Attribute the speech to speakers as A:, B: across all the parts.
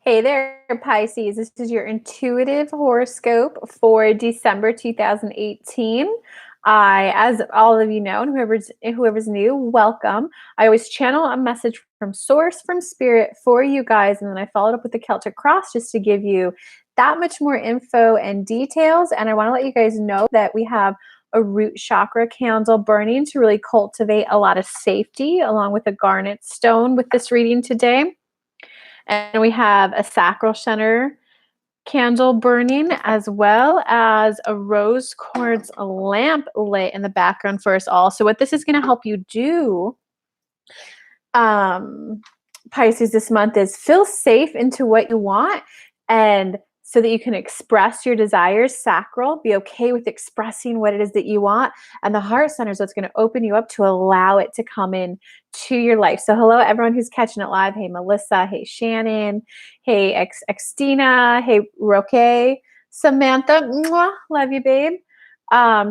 A: Hey there, Pisces. This is your intuitive horoscope for December 2018. As all of you know, and whoever's new, welcome. I always channel a message from source, from spirit for you guys, and then I followed up with the Celtic cross just to give you that much more info and details. And I want to let you guys know that we have a root chakra candle burning to really cultivate a lot of safety, along with a garnet stone with this reading today. And we have a sacral center candle burning, as well as a rose quartz lamp lit in the background for us all. So what this is going to help you do, um, Pisces, this month is feel safe into what you want, and so that you can express your desires. Sacral, be okay with expressing what it is that you want. And the heart center is what's going to open you up to allow it to come in to your life. So hello, everyone who's catching it live. Hey, Melissa. Hey, Shannon. Hey, Xtina. Hey, Roque. Samantha. Mwah, love you, babe.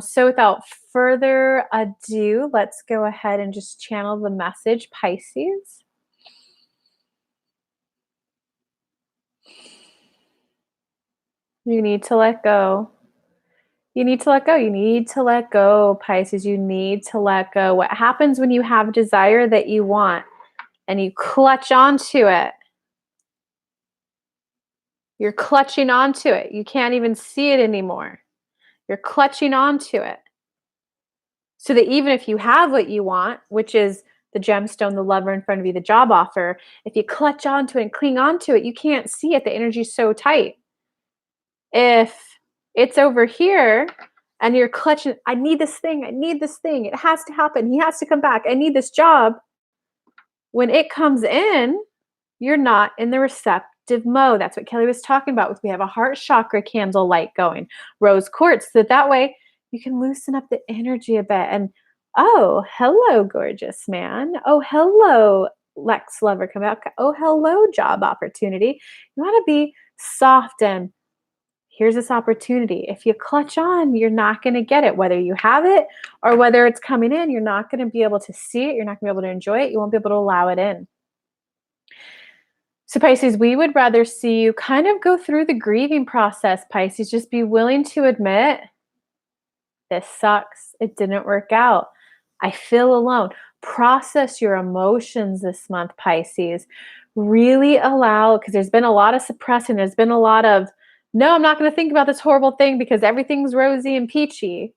A: So without further ado, let's go ahead and just channel the message, Pisces. You need to let go. You need to let go. You need to let go, Pisces. You need to let go. What happens when you have desire that you want and you clutch onto it? You're clutching onto it. You can't even see it anymore. You're clutching onto it. So that even if you have what you want, which is the gemstone, the lover in front of you, the job offer, if you clutch onto it and cling onto it, you can't see it. The energy's so tight. If it's over here and you're clutching, I need this thing, it has to happen, he has to come back, I need this job. When it comes in, you're not in the receptive mode. That's what Kelly was talking about. We have a heart chakra candle light going, rose quartz, so that way you can loosen up the energy a bit. And oh, hello, gorgeous man. Oh, hello, Lex lover, come out. Oh, hello, job opportunity. You want to be soft and here's this opportunity. If you clutch on, you're not going to get it. Whether you have it or whether it's coming in, you're not going to be able to see it. You're not going to be able to enjoy it. You won't be able to allow it in. So Pisces, we would rather see you kind of go through the grieving process, Pisces. Just be willing to admit, this sucks. It didn't work out. I feel alone. Process your emotions this month, Pisces. Really allow, because there's been a lot of suppressing. There's been a lot of, no, I'm not going to think about this horrible thing because everything's rosy and peachy.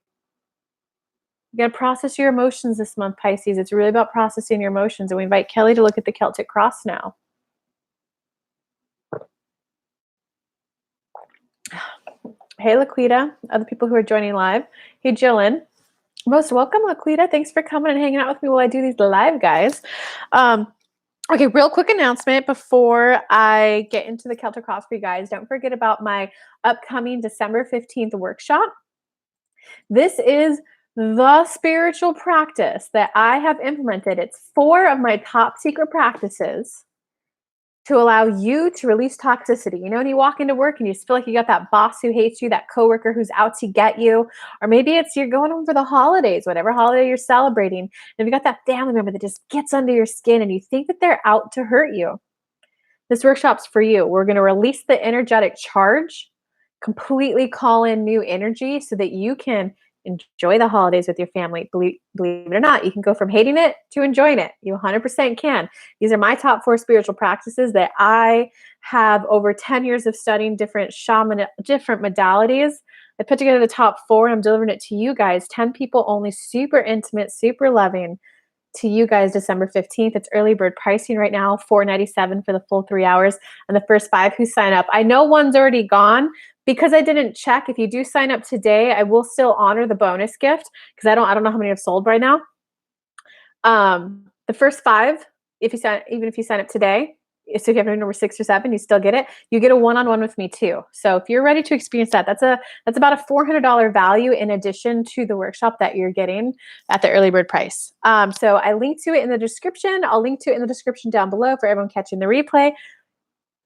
A: You got to process your emotions this month, Pisces. It's really about processing your emotions. And we invite Kelly to look at the Celtic cross now. Hey, Laquita, other people who are joining live. Hey, Jillian. Most welcome, Laquita. Thanks for coming and hanging out with me while I do these live, guys. Okay, real quick announcement before I get into the Celtic cross for you guys. Don't forget about my upcoming December 15th workshop. This is the spiritual practice that I have implemented. It's 4 of my top secret practices to allow you to release toxicity. You know, when you walk into work and you just feel like you got that boss who hates you, that coworker who's out to get you, or maybe it's you're going home for the holidays, whatever holiday you're celebrating, and you got that family member that just gets under your skin and you think that they're out to hurt you. This workshop's for you. We're going to release the energetic charge, completely call in new energy so that you can enjoy the holidays with your family. Believe it or not, you can go from hating it to enjoying it. You 100% can. These are my top 4 spiritual practices that I have over 10 years of studying different modalities. I put together the top 4 and I'm delivering it to you guys. 10 people only, super intimate, super loving, to you guys December 15th. It's early bird pricing right now, $497 for the full 3 hours. And the first 5 who sign up, I know one's already gone because I didn't check. If you do sign up today, I will still honor the bonus gift because I don't know how many have sold right now. The first 5, even if you sign up today, so if you have number 6 or 7, you still get it. You get a one-on-one with me too. So if you're ready to experience that, that's about a $400 value in addition to the workshop that you're getting at the early bird price. So I linked to it in the description. I'll link to it in the description down below for everyone catching the replay.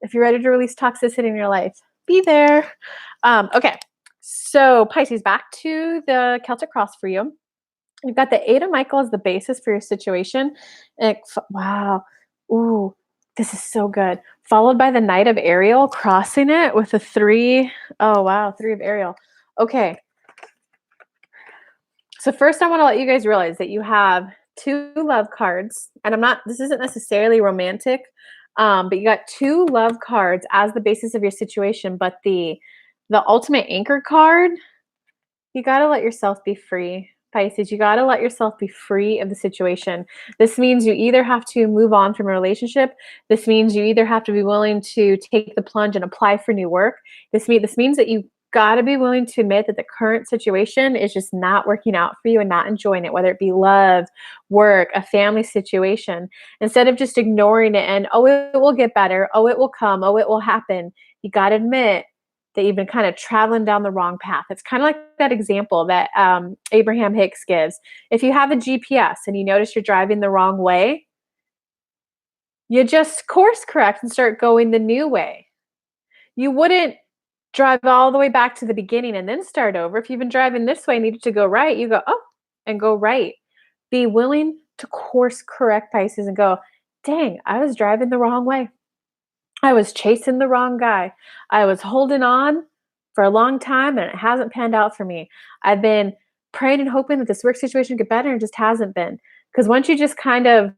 A: If you're ready to release toxicity in your life, be there. Okay, so Pisces, back to the Celtic cross for you. You've got the 8 of Michael as the basis for your situation. Wow. Ooh. This is so good. Followed by the Knight of Ariel, crossing it with a 3. Oh, wow. 3 of Ariel. Okay. So first I want to let you guys realize that you have 2 love cards. And this isn't necessarily romantic, but you got 2 love cards as the basis of your situation. But the ultimate anchor card, you got to let yourself be free. Pisces, you got to let yourself be free of the situation. This means you either have to move on from a relationship. This means you either have to be willing to take the plunge and apply for new work. This means that you got to be willing to admit that the current situation is just not working out for you and not enjoying it, whether it be love, work, a family situation. Instead of just ignoring it and, oh, it will get better. Oh, it will come. Oh, it will happen. You got to admit that you've been kind of traveling down the wrong path. It's kind of like that example that Abraham Hicks gives. If you have a GPS and you notice you're driving the wrong way, you just course correct and start going the new way. You wouldn't drive all the way back to the beginning and then start over. If you've been driving this way and needed to go right, you go, oh, and go right. Be willing to course correct, Pisces, and go, dang, I was driving the wrong way. I was chasing the wrong guy. I was holding on for a long time and it hasn't panned out for me. I've been praying and hoping that this work situation would get better and it just hasn't been. Because once you just kind of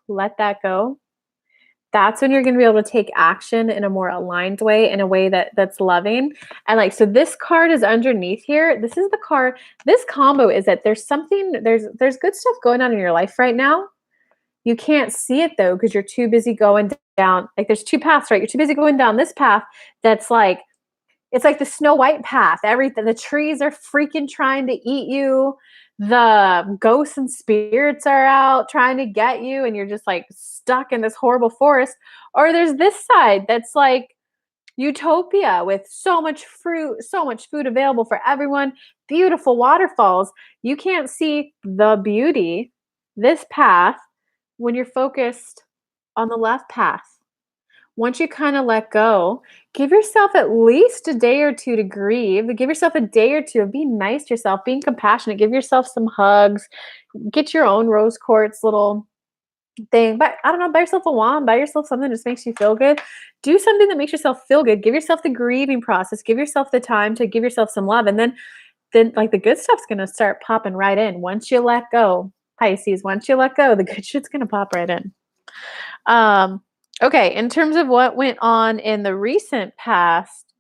A: let that go, that's when you're going to be able to take action in a more aligned way, in a way that's loving. And like, so this card is underneath here. This is the card. This combo is that there's good stuff going on in your life right now. You can't see it though, because you're too busy going down. Like there's 2 paths, right? You're too busy going down this path. That's like, it's like the Snow White path. Everything, the trees are freaking trying to eat you. The ghosts and spirits are out trying to get you, and you're just like stuck in this horrible forest. Or there's this side that's like utopia with so much fruit, so much food available for everyone, beautiful waterfalls. You can't see the beauty, this path, when you're focused on the left path. Once you kind of let go, give yourself at least a day or 2 to grieve. Give yourself a day or 2 of being nice to yourself, being compassionate. Give yourself some hugs. Get your own rose quartz little thing. But I don't know, buy yourself a wand, buy yourself something that just makes you feel good. Do something that makes yourself feel good. Give yourself the grieving process. Give yourself the time to give yourself some love. And then like the good stuff's going to start popping right in. Once you let go, Pisces, once you let go, the good shit's going to pop right in. Okay, in terms of what went on in the recent past,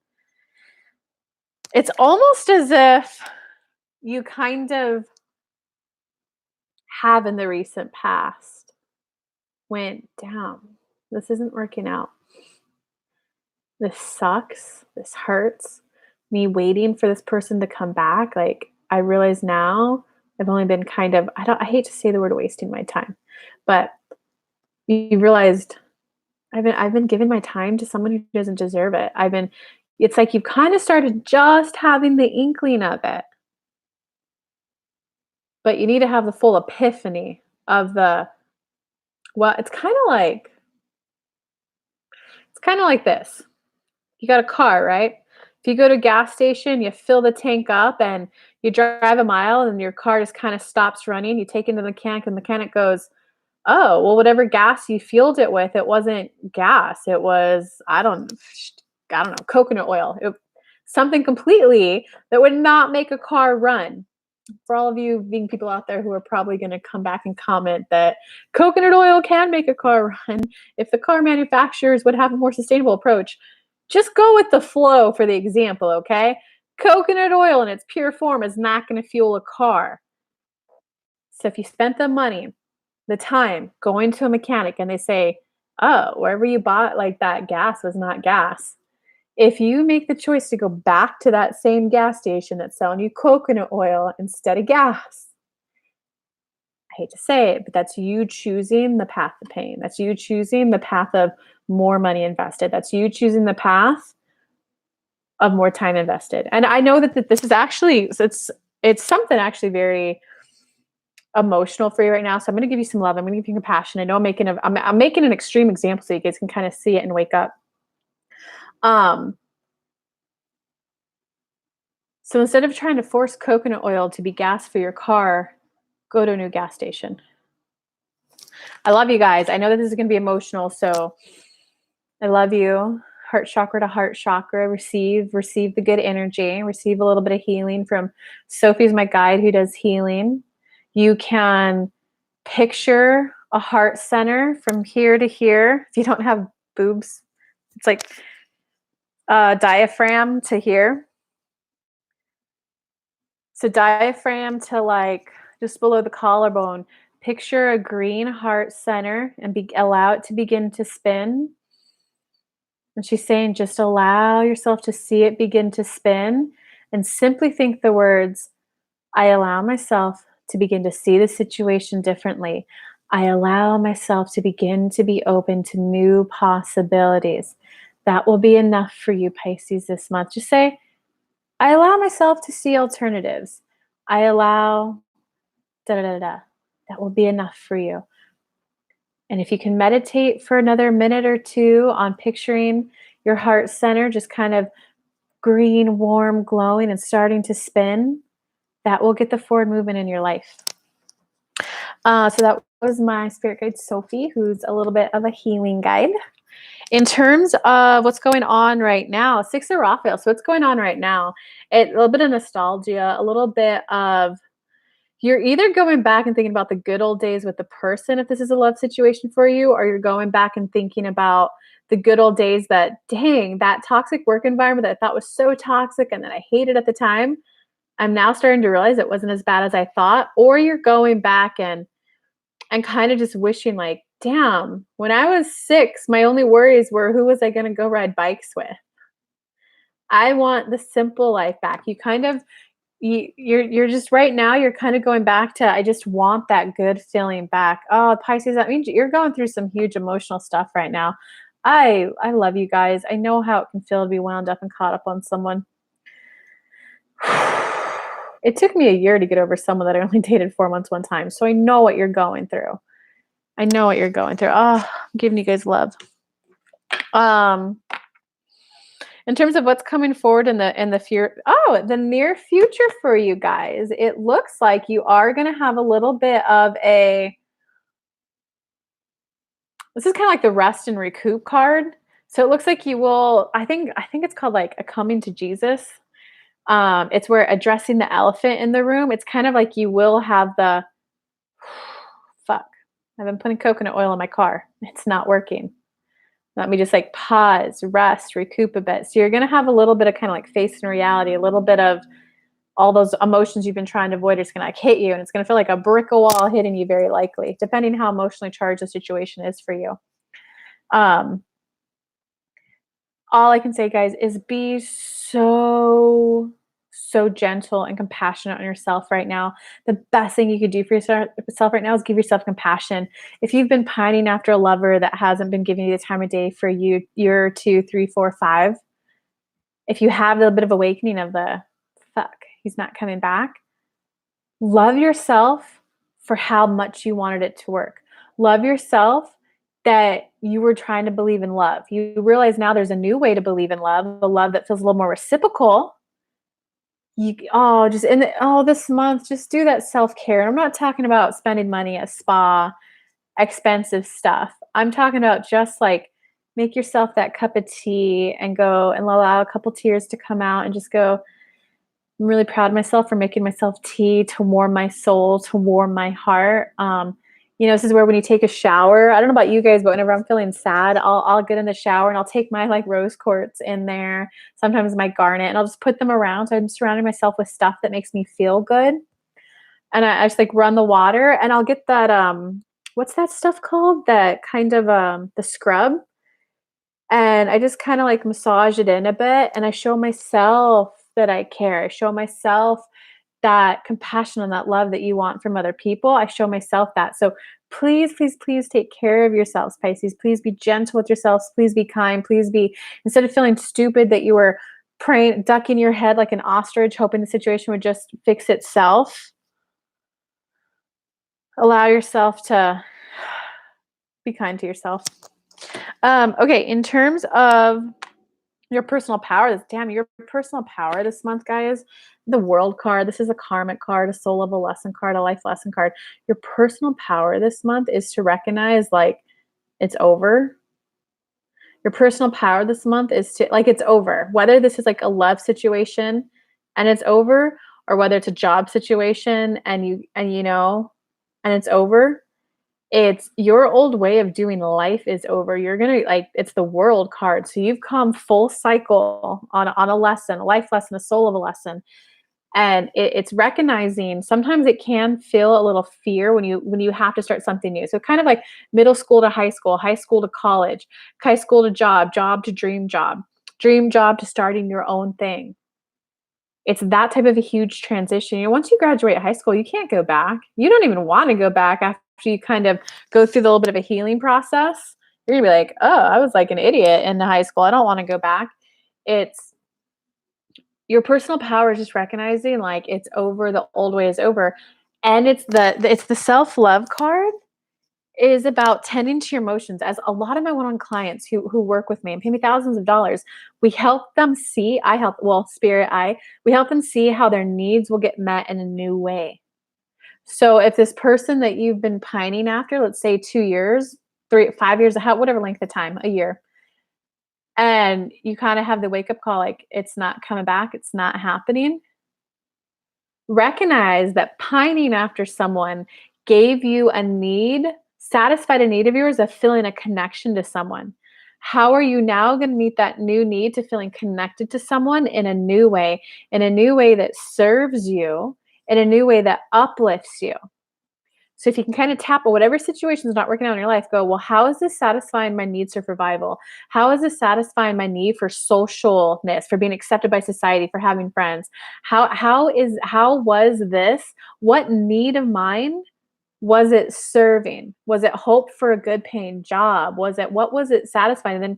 A: it's almost as if you kind of have in the recent past went down. This isn't working out. This sucks. This hurts. Me waiting for this person to come back. Like, I realize now I've only been kind of, I hate to say the word wasting my time, but you realized I've been giving my time to someone who doesn't deserve it. It's like you've kind of started just having the inkling of it. But you need to have the full epiphany of it's kind of like this. You got a car, right? If you go to a gas station, you fill the tank up and you drive a mile and your car just kind of stops running. You take it to the mechanic and the mechanic goes, oh, well, whatever gas you fueled it with, it wasn't gas. It was, I don't know, coconut oil. Something completely that would not make a car run. For all of you being people out there who are probably going to come back and comment that coconut oil can make a car run, if the car manufacturers would have a more sustainable approach, just go with the flow for the example, okay? Coconut oil in its pure form is not going to fuel a car. So if you spent the money, the time going to a mechanic and they say, oh, wherever you bought like that gas was not gas. If you make the choice to go back to that same gas station that's selling you coconut oil instead of gas, I hate to say it, but that's you choosing the path of pain. That's you choosing the path of more money invested. That's you choosing the path of more time invested. And I know that this is actually, it's something actually very emotional for you right now. So I'm going to give you some love. I'm going to give you compassion. I know I'm making an extreme example so you guys can kind of see it and wake up. So instead of trying to force coconut oil to be gas for your car, go to a new gas station. I love you guys. I know that this is going to be emotional, so I love you. Heart chakra to heart chakra. Receive the good energy. Receive a little bit of healing from Sophie's my guide who does healing. You can picture a heart center from here to here. If you don't have boobs, it's like diaphragm to here. So diaphragm to like just below the collarbone. Picture a green heart center and allow it to begin to spin. And she's saying just allow yourself to see it begin to spin and simply think the words, I allow myself to begin to see the situation differently. I allow myself to begin to be open to new possibilities. That will be enough for you, Pisces, this month. Just say, I allow myself to see alternatives. I allow da da da da. That will be enough for you. And if you can meditate for another minute or two on picturing your heart center just kind of green, warm, glowing, and starting to spin, that will get the forward movement in your life. So that was my spirit guide, Sophie, who's a little bit of a healing guide. In terms of what's going on right now, Six of Raphael. So what's going on right now? A little bit of nostalgia, a little bit of you're either going back and thinking about the good old days with the person, if this is a love situation for you, or you're going back and thinking about the good old days that, dang, that toxic work environment that I thought was so toxic and that I hated at the time, I'm now starting to realize it wasn't as bad as I thought. Or you're going back and kind of just wishing like, damn, when I was 6, my only worries were who was I going to go ride bikes with? I want the simple life back. You kind of you're just right now you're kind of going back to I just want that good feeling back. Oh, Pisces, that means you're going through some huge emotional stuff right now. I love you guys. I know how it can feel to be wound up and caught up on someone. It took me a year to get over someone that I only dated 4 months one time. So I know what you're going through. I know what you're going through. Oh, I'm giving you guys love. In terms of what's coming forward in the near future for you guys, it looks like you are going to have a little bit of this is kind of like the rest and recoup card. So it looks like you will, I think it's called like a coming to Jesus. It's where addressing the elephant in the room. It's kind of like you will have the, fuck, I've been putting coconut oil in my car. It's not working. Let me just like pause, rest, recoup a bit. So you're going to have a little bit of kind of like facing reality, a little bit of all those emotions you've been trying to avoid. It's going to like hit you and it's going to feel like a brick of wall hitting you very likely, depending how emotionally charged the situation is for you. All I can say, guys, is be so gentle and compassionate on yourself right now. The best thing you could do for yourself right now is give yourself compassion. If you've been pining after a lover that hasn't been giving you the time of day for year 2, 3, 4, 5, if you have a little bit of awakening of the fuck, he's not coming back, love yourself for how much you wanted it to work. Love yourself that you were trying to believe in love. You realize now there's a new way to believe in love, a love that feels a little more reciprocal. This month, just do that self-care. And I'm not talking about spending money at spa, expensive stuff. I'm talking about just like make yourself that cup of tea and go and allow a couple tears to come out and just go, I'm really proud of myself for making myself tea to warm my soul, to warm my heart. This is where when you take a shower, I don't know about you guys, but whenever I'm feeling sad, I'll get in the shower and I'll take my like rose quartz in there, sometimes my garnet, and I'll just put them around. So I'm surrounding myself with stuff that makes me feel good. And I just like run the water and I'll get that, what's that stuff called? That kind of, the scrub. And I just kind of like massage it in a bit and I show myself that I care. I show myself that compassion and that love that you want from other people. I show myself that. So please, please, please take care of yourselves, Pisces. Please be gentle with yourselves. Please be kind. Please be, instead of feeling stupid that you were praying, ducking your head like an ostrich, hoping the situation would just fix itself, allow yourself to be kind to yourself. Okay, in terms of your personal power, your personal power this month, guys, the world card. This is a karmic card, a soul level lesson card, a life lesson card. Your personal power this month is to recognize like it's over. Your personal power this month is to like it's over. Whether this is like a love situation and it's over, or whether it's a job situation and you know and it's over, it's your old way of doing life is over. You're gonna like it's the world card. So you've come full cycle on a lesson, a life lesson, a soul of a lesson. And it's recognizing sometimes it can feel a little fear when you have to start something new. So kind of like middle school to high school to college, high school to job, job to dream job to starting your own thing. It's that type of a huge transition. You know, once you graduate high school, you can't go back. You don't even want to go back after you kind of go through the little bit of a healing process. You're gonna be like, oh, I was like an idiot in the high school. I don't want to go back. It's your personal power is just recognizing like it's over, the old way is over. And it's the self-love card is about tending to your emotions. As a lot of my one-on clients who work with me and pay me thousands of dollars, we help them see, I help, well, spirit, we help them see how their needs will get met in a new way. So if this person that you've been pining after, let's say 2 years, 3, 5 years, whatever length of time, a year, and you kind of have the wake up call, like it's not coming back, it's not happening. Recognize that pining after someone gave you a need, satisfied a need of yours of feeling a connection to someone. How are you now going to meet that new need to feeling connected to someone in a new way that serves you, in a new way that uplifts you? So if you can kind of tap on whatever situation is not working out in your life, go, well, how is this satisfying my needs for survival? How is this satisfying my need for socialness, for being accepted by society, for having friends? How was this? What need of mine was it serving? Was it hope for a good paying job? What was it satisfying? And then,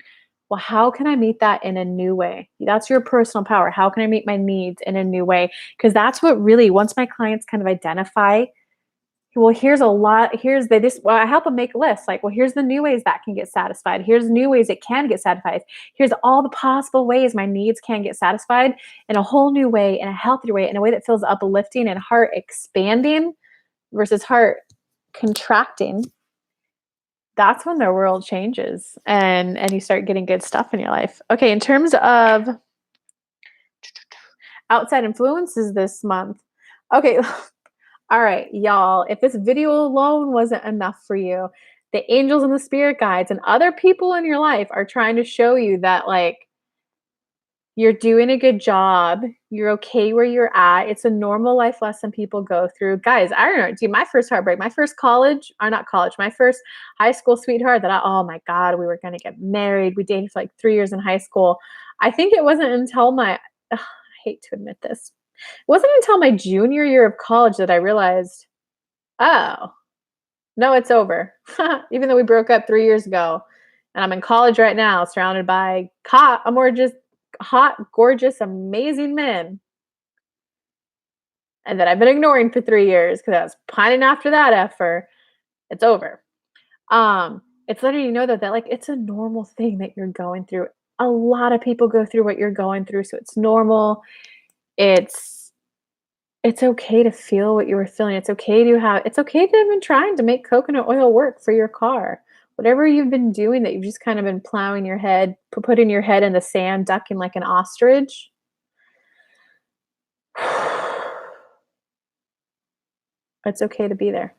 A: well, how can I meet that in a new way? That's your personal power. How can I meet my needs in a new way? Because that's what really, once my clients kind of identify, well, here's a lot. Well, I help them make a list. Like, well, here's the new ways that can get satisfied. Here's new ways it can get satisfied. Here's all the possible ways my needs can get satisfied in a whole new way, in a healthier way, in a way that feels uplifting and heart expanding versus heart contracting. That's when the world changes and you start getting good stuff in your life. Okay, in terms of outside influences this month. Okay, all right, y'all, if this video alone wasn't enough for you, the angels and the spirit guides and other people in your life are trying to show you that, like, you're doing a good job. You're okay where you're at. It's a normal life lesson people go through. Guys, I remember, dude, my first heartbreak, my first my first high school sweetheart oh my God, we were going to get married. We dated for like 3 years in high school. I think it wasn't until I hate to admit this. It wasn't until my junior year of college that I realized, oh, no, it's over. Even though we broke up 3 years ago, and I'm in college right now, surrounded by hot, gorgeous, amazing men, and that I've been ignoring for 3 years because I was pining after that effort. It's over. It's letting you know that like it's a normal thing that you're going through. A lot of people go through what you're going through, so it's normal. It's okay to feel what you were feeling. It's okay to have been trying to make coconut oil work for your car. Whatever you've been doing that you've just kind of been plowing your head, putting your head in the sand, ducking like an ostrich. It's okay to be there.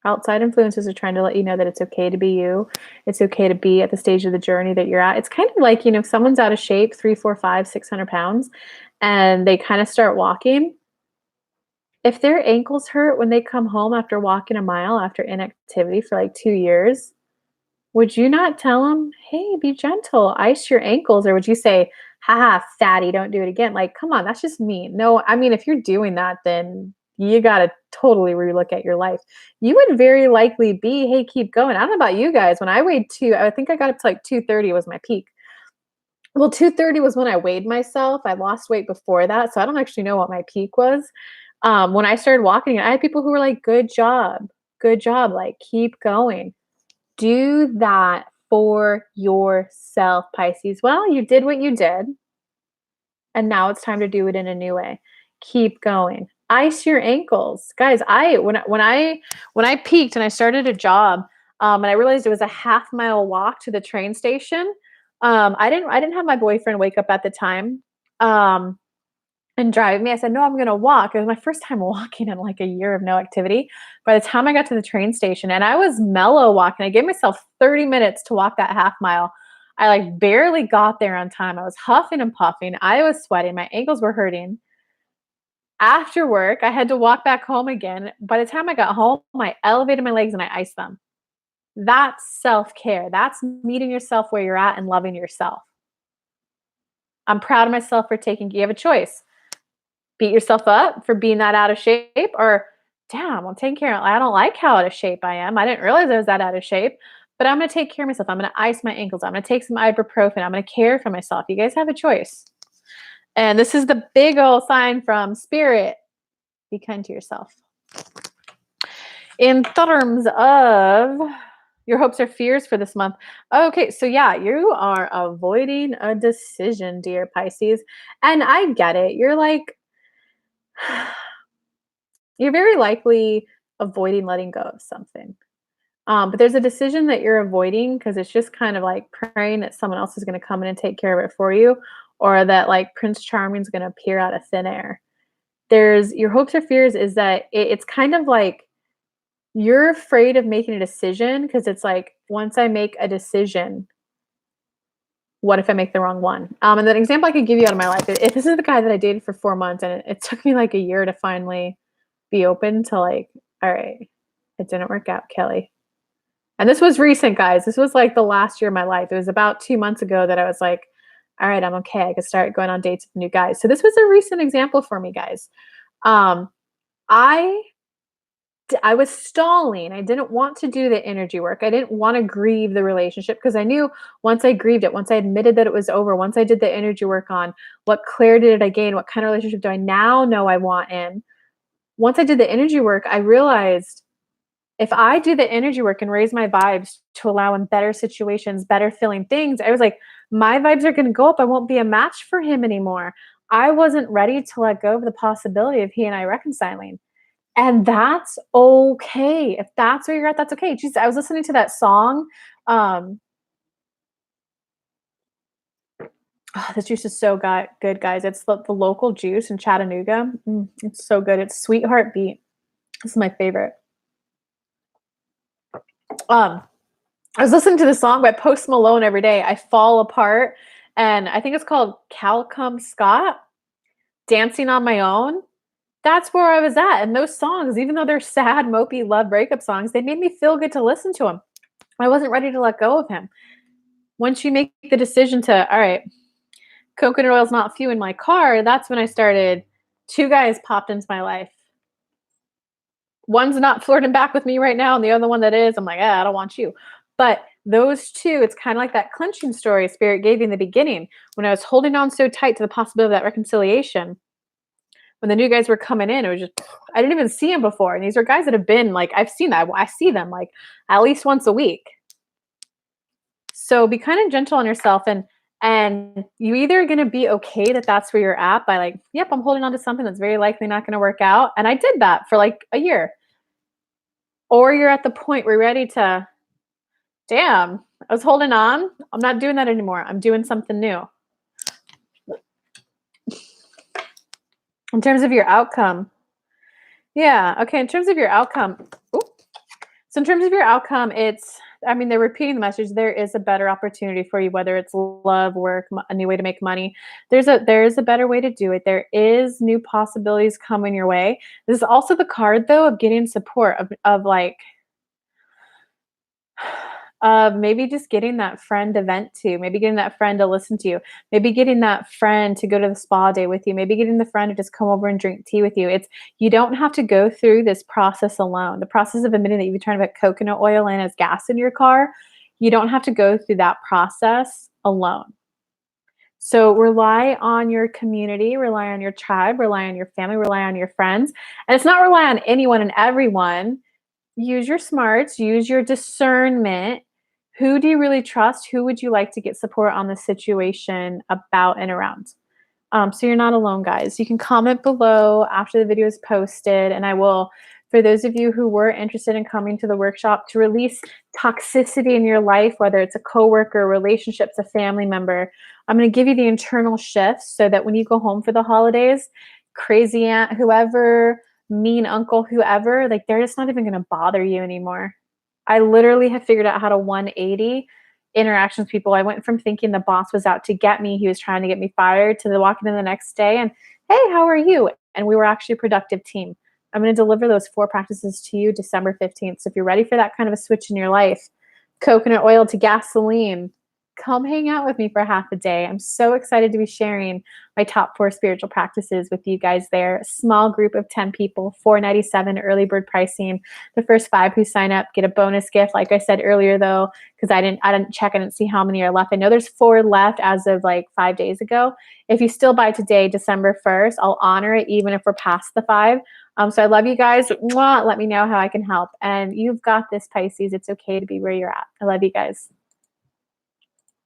A: Outside influences are trying to let you know that it's okay to be you. It's okay to be at the stage of the journey that you're at. It's kind of like, if someone's out of shape, 3, 4, 5, 600 pounds, and they kind of start walking. If their ankles hurt when they come home after walking a mile after inactivity for like 2 years, would you not tell them, hey, be gentle, ice your ankles? Or would you say, haha, fatty, don't do it again? Like, come on, that's just mean. No, I mean, if you're doing that, then you got to totally relook at your life. You would very likely be, hey, keep going. I don't know about you guys. When I weighed I think I got up to like 230 was my peak. Well, 230 was when I weighed myself. I lost weight before that. So I don't actually know what my peak was. When I started walking, I had people who were like, good job, like keep going. Do that for yourself, Pisces. Well, you did what you did. and now it's time to do it in a new way. Keep going. Ice your ankles. Guys, when I peaked and I started a job, and I realized it was a half-mile walk to the train station, I didn't have my boyfriend wake up at the time, um, and drive me. I said, "No, I'm gonna walk." It was my first time walking in like a year of no activity. By the time I got to the train station, and I was mellow walking, I gave myself 30 minutes to walk that half mile. I like barely got there on time. I was huffing and puffing. I was sweating. My ankles were hurting. After work, I had to walk back home again. By the time I got home, I elevated my legs and I iced them. That's self-care. That's meeting yourself where you're at and loving yourself. I'm proud of myself for taking, you have a choice. Beat yourself up for being that out of shape, or damn, I'm taking care of, I don't like how out of shape I am. I didn't realize I was that out of shape, but I'm going to take care of myself. I'm going to ice my ankles. I'm going to take some ibuprofen. I'm going to care for myself. You guys have a choice. And this is the big old sign from spirit. Be kind to yourself. In terms of your hopes or fears for this month. Okay, so yeah, you are avoiding a decision, dear Pisces. And I get it. You're like, you're very likely avoiding letting go of something. But there's a decision that you're avoiding because it's just kind of like praying that someone else is going to come in and take care of it for you, or that like Prince Charming is going to appear out of thin air. There's your hopes or fears is that it's kind of like you're afraid of making a decision because it's like, once I make a decision, what if I make the wrong one? And an example I could give you out of my life, if this is the guy that I dated for 4 months and it took me like a year to finally be open to like, all right, it didn't work out, Kelly. And this was recent, guys. This was like the last year of my life. It was about 2 months ago that I was like, all right, I'm okay. I could start going on dates with new guys. So this was a recent example for me, guys. I was stalling. I didn't want to do the energy work. I didn't want to grieve the relationship because I knew once I grieved it, once I admitted that it was over, once I did the energy work on what clarity did I gain, what kind of relationship do I now know I want in. Once I did the energy work, I realized if I do the energy work and raise my vibes to allow in better situations, better feeling things, I was like, my vibes are going to go up. I won't be a match for him anymore. I wasn't ready to let go of the possibility of he and I reconciling. And that's okay. If that's where you're at, that's okay. Jeez, I was listening to that song. This juice is so good, guys. It's the local juice in Chattanooga. It's so good. It's Sweetheart Beat. This is my favorite. I was listening to the song by Post Malone every day. I Fall Apart. And I think it's called Calcum Scott, Dancing on My Own. That's where I was at. And those songs, even though they're sad, mopey, love breakup songs, they made me feel good to listen to them. I wasn't ready to let go of him. Once you make the decision to, all right, coconut oil is not fueling my car, that's when I started. 2 guys popped into my life. One's not flirting back with me right now, and the other one that is, I'm like, I don't want you. But those 2, it's kind of like that clenching story Spirit gave you in the beginning. When I was holding on so tight to the possibility of that reconciliation, when the new guys were coming in, it was just, I didn't even see them before. And these are guys that have been like, I've seen that. I see them like at least once a week. So be kind of gentle on yourself, and you either going to be okay that that's where you're at by like, yep, I'm holding on to something that's very likely not going to work out. And I did that for like a year. Or you're at the point where you're ready to, damn, I was holding on. I'm not doing that anymore. I'm doing something new. In terms of your outcome. Yeah. Okay. In terms of your outcome. So in terms of your outcome, they're repeating the message. There is a better opportunity for you, whether it's love, work, a new way to make money. There is a better way to do it. There is new possibilities coming your way. This is also the card, though, of getting support, of maybe just getting that friend to vent to, maybe getting that friend to listen to you, maybe getting that friend to go to the spa day with you, maybe getting the friend to just come over and drink tea with you. You don't have to go through this process alone. The process of admitting that you've been trying to put coconut oil in as gas in your car, you don't have to go through that process alone. So rely on your community, rely on your tribe, rely on your family, rely on your friends. And it's not rely on anyone and everyone. Use your smarts, use your discernment. Who do you really trust? Who would you like to get support on the situation about and around? So you're not alone, guys. You can comment below after the video is posted, and I will, for those of you who were interested in coming to the workshop to release toxicity in your life, whether it's a coworker, relationships, a family member, I'm going to give you the internal shifts so that when you go home for the holidays, crazy aunt, whoever, mean uncle, whoever, like they're just not even going to bother you anymore. I literally have figured out how to 180 interactions with people. I went from thinking the boss was out to get me, he was trying to get me fired, to the walking in the next day and, hey, how are you? And we were actually a productive team. I'm going to deliver those 4 practices to you December 15th. So if you're ready for that kind of a switch in your life, coconut oil to gasoline, come hang out with me for half a day. I'm so excited to be sharing my top 4 spiritual practices with you guys there. A small group of 10 people, $497 early bird pricing. The first 5 who sign up get a bonus gift. Like I said earlier, though, because I didn't check, I didn't see how many are left. I know there's 4 left as of like 5 days ago. If you still buy today, December 1st, I'll honor it even if we're past the 5. So I love you guys. Mwah. Let me know how I can help. And you've got this, Pisces. It's okay to be where you're at. I love you guys.